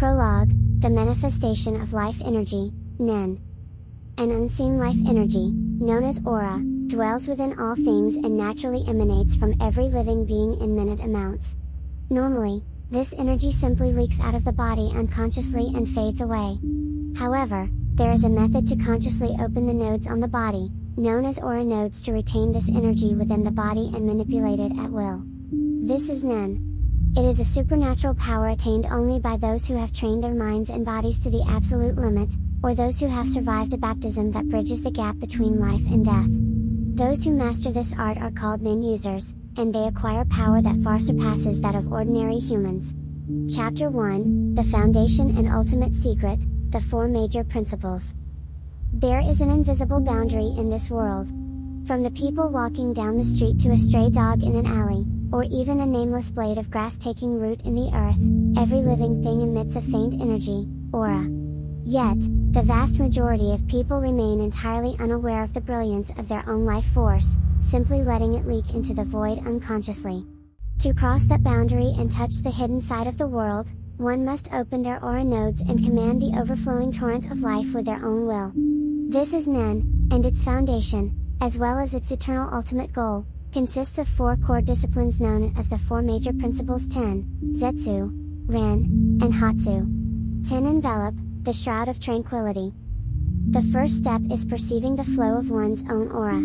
Prologue, the manifestation of life energy, NEN. An unseen life energy, known as aura, dwells within all things and naturally emanates from every living being in minute amounts. Normally, this energy simply leaks out of the body unconsciously and fades away. However, there is a method to consciously open the nodes on the body, known as aura nodes, to retain this energy within the body and manipulate it at will. This is NEN. It is a supernatural power attained only by those who have trained their minds and bodies to the absolute limit, or those who have survived a baptism that bridges the gap between life and death. Those who master this art are called NEN users, and they acquire power that far surpasses that of ordinary humans. Chapter 1, The Foundation and Ultimate Secret, the 4 Major Principles. There is an invisible boundary in this world. From the people walking down the street to a stray dog in an alley, or even a nameless blade of grass taking root in the earth, every living thing emits a faint energy, aura. Yet, the vast majority of people remain entirely unaware of the brilliance of their own life force, simply letting it leak into the void unconsciously. To cross that boundary and touch the hidden side of the world, one must open their aura nodes and command the overflowing torrent of life with their own will. This is NEN, and its foundation, as well as its eternal ultimate goal, consists of 4 core disciplines known as the 4 major principles: Ten, Zetsu, Ren, and Hatsu. Ten envelop, the shroud of tranquility. The first step is perceiving the flow of one's own aura.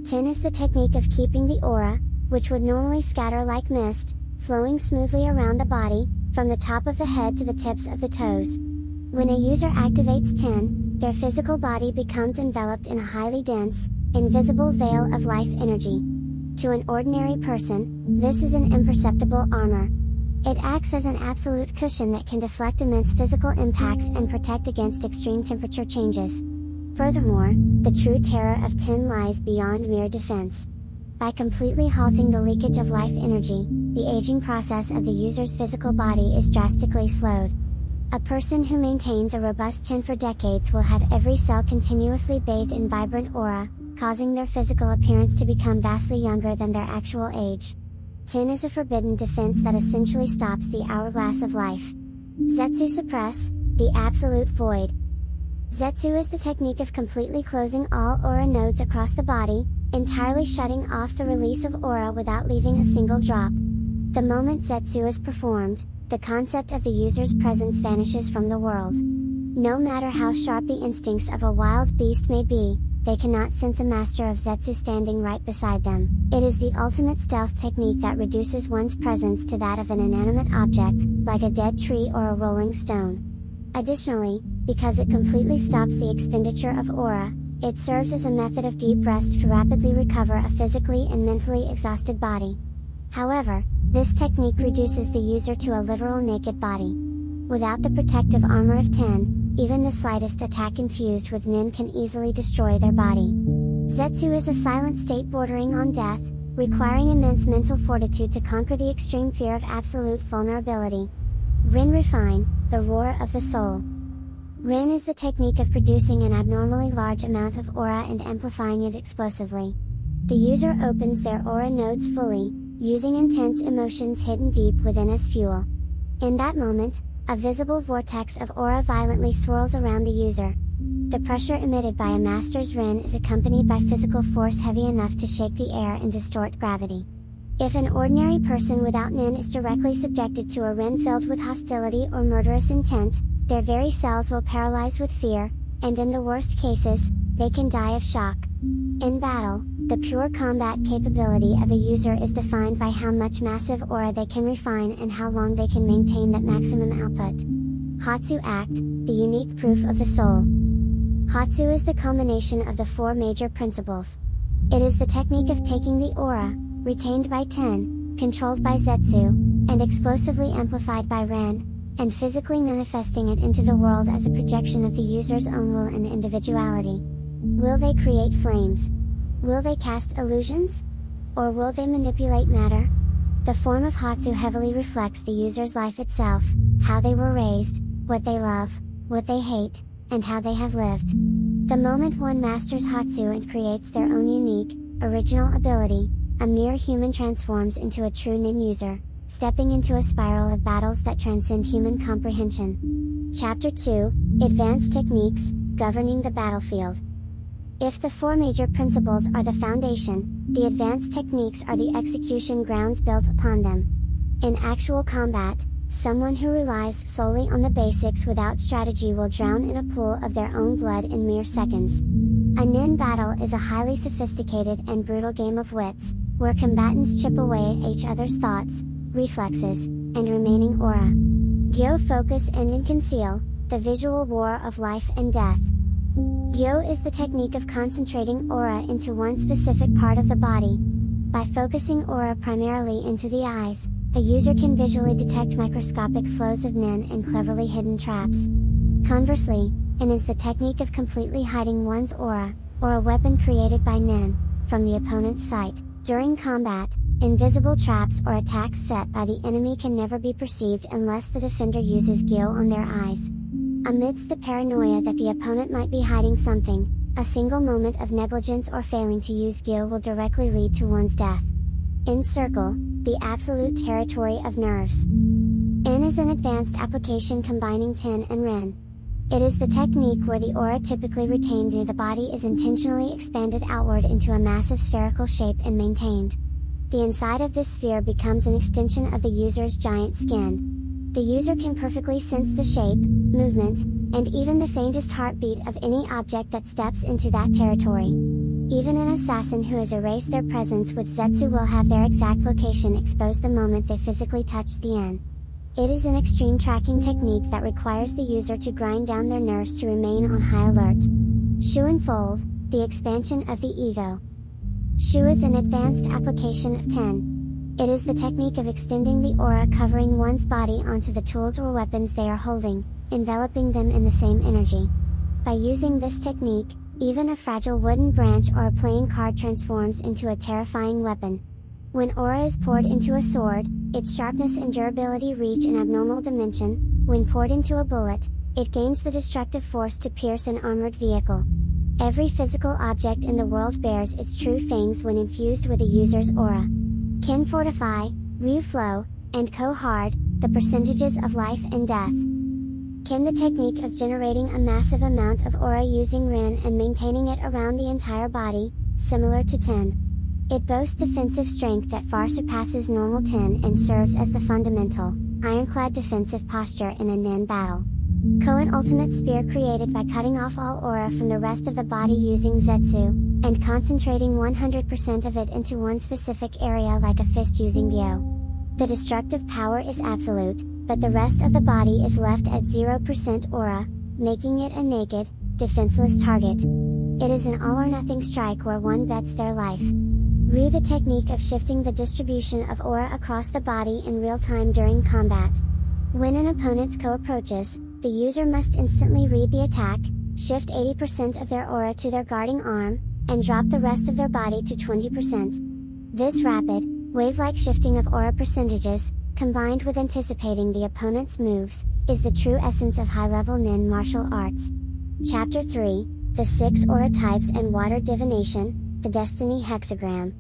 Ten is the technique of keeping the aura, which would normally scatter like mist, flowing smoothly around the body, from the top of the head to the tips of the toes. When a user activates Ten, their physical body becomes enveloped in a highly dense, invisible veil of life energy. To an ordinary person, this is an imperceptible armor. It acts as an absolute cushion that can deflect immense physical impacts and protect against extreme temperature changes. Furthermore, the true terror of Ten lies beyond mere defense. By completely halting the leakage of life energy, the aging process of the user's physical body is drastically slowed. A person who maintains a robust Ten for decades will have every cell continuously bathed in vibrant aura, causing their physical appearance to become vastly younger than their actual age. Ten is a forbidden defense that essentially stops the hourglass of life. Zetsu suppress, the absolute void. Zetsu is the technique of completely closing all aura nodes across the body, entirely shutting off the release of aura without leaving a single drop. The moment Zetsu is performed, the concept of the user's presence vanishes from the world. No matter how sharp the instincts of a wild beast may be, they cannot sense a master of Zetsu standing right beside them. It is the ultimate stealth technique that reduces one's presence to that of an inanimate object, like a dead tree or a rolling stone. Additionally, because it completely stops the expenditure of aura, it serves as a method of deep rest to rapidly recover a physically and mentally exhausted body. However, this technique reduces the user to a literal naked body. Without the protective armor of Ten, even the slightest attack infused with NEN can easily destroy their body. Zetsu is a silent state bordering on death, requiring immense mental fortitude to conquer the extreme fear of absolute vulnerability. Ren refine, the roar of the soul. Ren is the technique of producing an abnormally large amount of aura and amplifying it explosively. The user opens their aura nodes fully, using intense emotions hidden deep within as fuel. In that moment, a visible vortex of aura violently swirls around the user. The pressure emitted by a master's Ren is accompanied by physical force heavy enough to shake the air and distort gravity. If an ordinary person without NEN is directly subjected to a Ren filled with hostility or murderous intent, their very cells will paralyze with fear, and in the worst cases, they can die of shock. In battle, the pure combat capability of a user is defined by how much massive aura they can refine and how long they can maintain that maximum output. Hatsu Act, the unique proof of the soul. Hatsu is the culmination of the 4 major principles. It is the technique of taking the aura, retained by Ten, controlled by Zetsu, and explosively amplified by Ren, and physically manifesting it into the world as a projection of the user's own will and individuality. Will they create flames? Will they cast illusions? Or will they manipulate matter? The form of Hatsu heavily reflects the user's life itself, how they were raised, what they love, what they hate, and how they have lived. The moment one masters Hatsu and creates their own unique, original ability, a mere human transforms into a true NEN user, stepping into a spiral of battles that transcend human comprehension. Chapter 2, Advanced Techniques, Governing the Battlefield. If the four major principles are the foundation, the advanced techniques are the execution grounds built upon them. In actual combat, someone who relies solely on the basics without strategy will drown in a pool of their own blood in mere seconds. A NEN battle is a highly sophisticated and brutal game of wits, where combatants chip away at each other's thoughts, reflexes, and remaining aura. Gyo focus and conceal, the visual war of life and death. Gyo is the technique of concentrating aura into one specific part of the body. By focusing aura primarily into the eyes, a user can visually detect microscopic flows of NEN and cleverly hidden traps. Conversely, NEN is the technique of completely hiding one's aura, or a weapon created by NEN, from the opponent's sight. During combat, invisible traps or attacks set by the enemy can never be perceived unless the defender uses Gyo on their eyes. Amidst the paranoia that the opponent might be hiding something, a single moment of negligence or failing to use Gyo will directly lead to one's death. Encircle, the absolute territory of nerves. NEN is an advanced application combining TEN and REN. It is the technique where the aura typically retained near the body is intentionally expanded outward into a massive spherical shape and maintained. The inside of this sphere becomes an extension of the user's giant skin. The user can perfectly sense the shape, movement, and even the faintest heartbeat of any object that steps into that territory. Even an assassin who has erased their presence with Zetsu will have their exact location exposed the moment they physically touch the NEN. It is an extreme tracking technique that requires the user to grind down their nerves to remain on high alert. Shu Unfold, the expansion of the ego. Shu is an advanced application of TEN. It is the technique of extending the aura covering one's body onto the tools or weapons they are holding, enveloping them in the same energy. By using this technique, even a fragile wooden branch or a playing card transforms into a terrifying weapon. When aura is poured into a sword, its sharpness and durability reach an abnormal dimension. When poured into a bullet, it gains the destructive force to pierce an armored vehicle. Every physical object in the world bears its true fangs when infused with a user's aura. Ken Fortify, Ryu Flow, and Ko Hard, the percentages of life and death. Ken, the technique of generating a massive amount of aura using REN and maintaining it around the entire body, similar to TEN. It boasts defensive strength that far surpasses normal TEN and serves as the fundamental, ironclad defensive posture in a NEN battle. Ko, an ultimate spear created by cutting off all aura from the rest of the body using Zetsu, and concentrating 100% of it into one specific area like a fist using Gyo. The destructive power is absolute, but the rest of the body is left at 0% aura, making it a naked, defenseless target. It is an all-or-nothing strike where one bets their life. Ryu, the technique of shifting the distribution of aura across the body in real time during combat. When an opponent's Ko approaches, the user must instantly read the attack, shift 80% of their aura to their guarding arm, and drop the rest of their body to 20%. This rapid, wave-like shifting of aura percentages, combined with anticipating the opponent's moves, is the true essence of high-level NEN martial arts. Chapter 3, the 6 aura types and water divination, the destiny hexagram.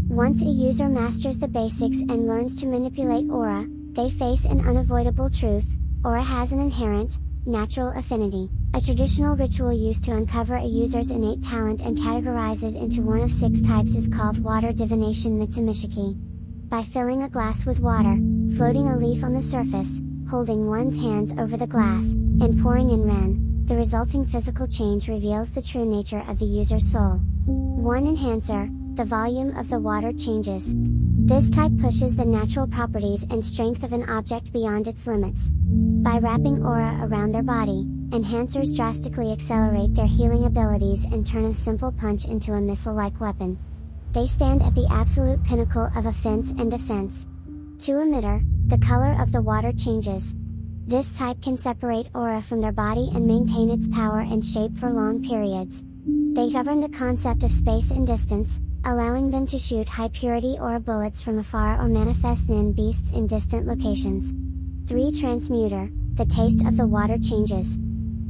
Once a user masters the basics and learns to manipulate aura, they face an unavoidable truth: aura has an inherent, natural affinity. A traditional ritual used to uncover a user's innate talent and categorize it into one of 6 types is called water divination Mitsumishiki. By filling a glass with water, floating a leaf on the surface, holding one's hands over the glass, and pouring in REN, the resulting physical change reveals the true nature of the user's soul. 1 Enhancer, the volume of the water changes. This type pushes the natural properties and strength of an object beyond its limits. By wrapping aura around their body, enhancers drastically accelerate their healing abilities and turn a simple punch into a missile-like weapon. They stand at the absolute pinnacle of offense and defense. 2 Emitter, the color of the water changes. This type can separate aura from their body and maintain its power and shape for long periods. They govern the concept of space and distance, allowing them to shoot high-purity aura bullets from afar or manifest NEN beasts in distant locations. 3 Transmuter, the taste of the water changes.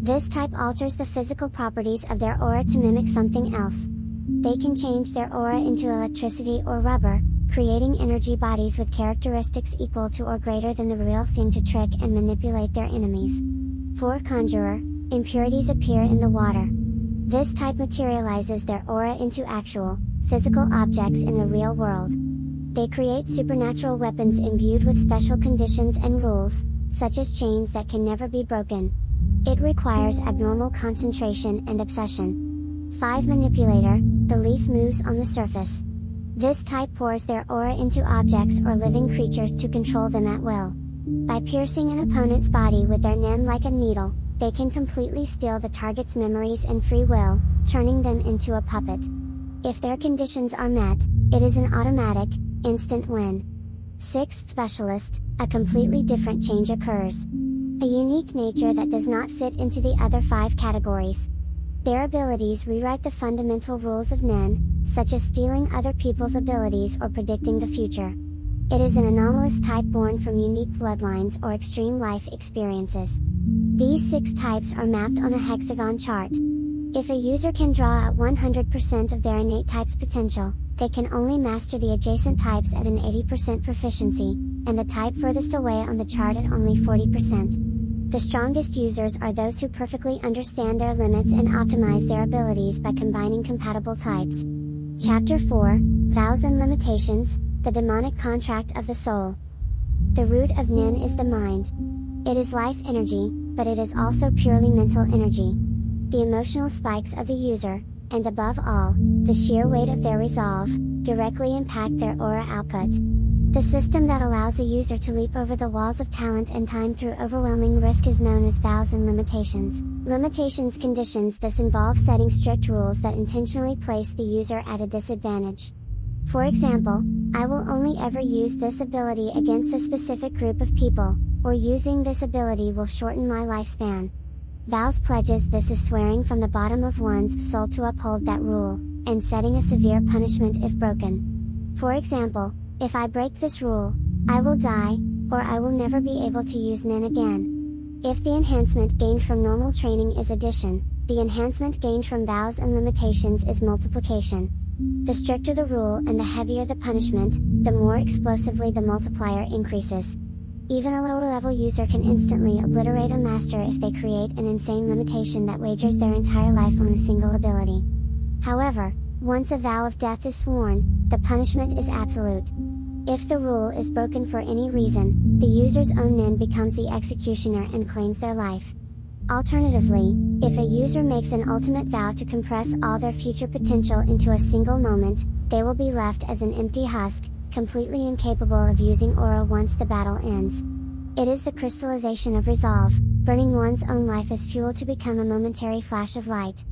This type alters the physical properties of their aura to mimic something else. They can change their aura into electricity or rubber, creating energy bodies with characteristics equal to or greater than the real thing to trick and manipulate their enemies. 4. Conjurer, impurities appear in the water. This type materializes their aura into actual, physical objects in the real world. They create supernatural weapons imbued with special conditions and rules, such as chains that can never be broken. It requires abnormal concentration and obsession. 5. Manipulator, the leaf moves on the surface. This type pours their aura into objects or living creatures to control them at will. By piercing an opponent's body with their NEN like a needle, they can completely steal the target's memories and free will, turning them into a puppet. If their conditions are met, it is an automatic, instant win. 6. Specialist, a completely different change occurs. A unique nature that does not fit into the other 5 categories. Their abilities rewrite the fundamental rules of NEN, such as stealing other people's abilities or predicting the future. It is an anomalous type born from unique bloodlines or extreme life experiences. These 6 types are mapped on a hexagon chart. If a user can draw out 100% of their innate type's potential, they can only master the adjacent types at an 80% proficiency, and the type furthest away on the chart at only 40%. The strongest users are those who perfectly understand their limits and optimize their abilities by combining compatible types. Chapter 4, Vows and Limitations, the Demonic Contract of the Soul. The root of NEN is the mind. It is life energy, but it is also purely mental energy. The emotional spikes of the user, and above all, the sheer weight of their resolve, directly impact their aura output. The system that allows a user to leap over the walls of talent and time through overwhelming risk is known as vows and limitations. Limitations conditions this involve setting strict rules that intentionally place the user at a disadvantage. For example, I will only ever use this ability against a specific group of people, or using this ability will shorten my lifespan. Vows pledges this is swearing from the bottom of one's soul to uphold that rule, and setting a severe punishment if broken. For example, if I break this rule, I will die, or I will never be able to use NEN again. If the enhancement gained from normal training is addition, the enhancement gained from vows and limitations is multiplication. The stricter the rule and the heavier the punishment, the more explosively the multiplier increases. Even a lower level user can instantly obliterate a master if they create an insane limitation that wagers their entire life on a single ability. However, once a vow of death is sworn, the punishment is absolute. If the rule is broken for any reason, the user's own NEN becomes the executioner and claims their life. Alternatively, if a user makes an ultimate vow to compress all their future potential into a single moment, they will be left as an empty husk, completely incapable of using aura once the battle ends. It is the crystallization of resolve, burning one's own life as fuel to become a momentary flash of light.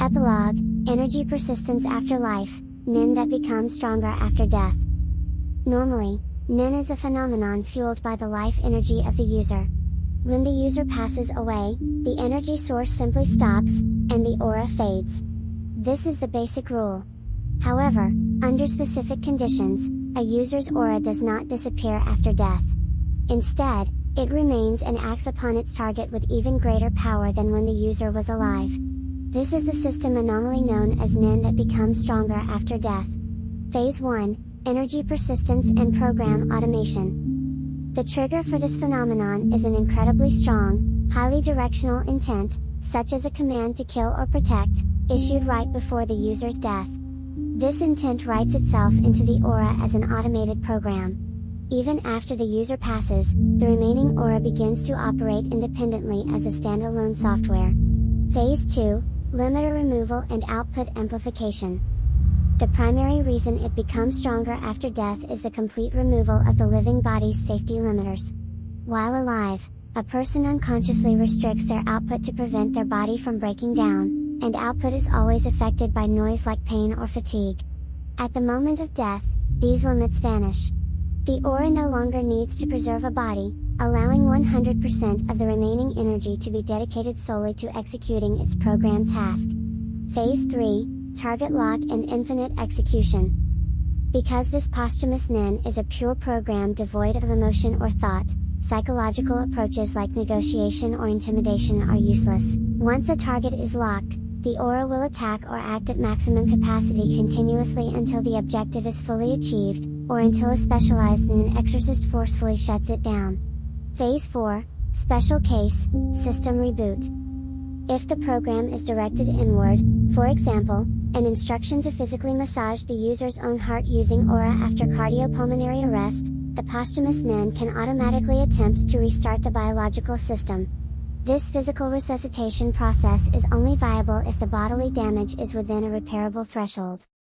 Epilogue, Energy Persistence After Life, NEN that becomes stronger after death. Normally, NEN is a phenomenon fueled by the life energy of the user. When the user passes away, the energy source simply stops, and the aura fades. This is the basic rule. However, under specific conditions, a user's aura does not disappear after death. Instead, it remains and acts upon its target with even greater power than when the user was alive. This is the system anomaly known as NEN that becomes stronger after death. Phase 1, Energy Persistence and Program Automation. The trigger for this phenomenon is an incredibly strong, highly directional intent, such as a command to kill or protect, issued right before the user's death. This intent writes itself into the aura as an automated program. Even after the user passes, the remaining aura begins to operate independently as a standalone software. Phase 2, Limiter Removal and Output Amplification. The primary reason it becomes stronger after death is the complete removal of the living body's safety limiters. While alive, a person unconsciously restricts their output to prevent their body from breaking down, and output is always affected by noise like pain or fatigue. At the moment of death, these limits vanish. The aura no longer needs to preserve a body, allowing 100% of the remaining energy to be dedicated solely to executing its programmed task. Phase 3, Target Lock and Infinite Execution. Because this posthumous NEN is a pure program devoid of emotion or thought, psychological approaches like negotiation or intimidation are useless. Once a target is locked, the aura will attack or act at maximum capacity continuously until the objective is fully achieved, or until a specialized NEN exorcist forcefully shuts it down. Phase 4, Special Case, System Reboot. If the program is directed inward, for example, an instruction to physically massage the user's own heart using aura after cardiopulmonary arrest, the posthumous NEN can automatically attempt to restart the biological system. This physical resuscitation process is only viable if the bodily damage is within a repairable threshold.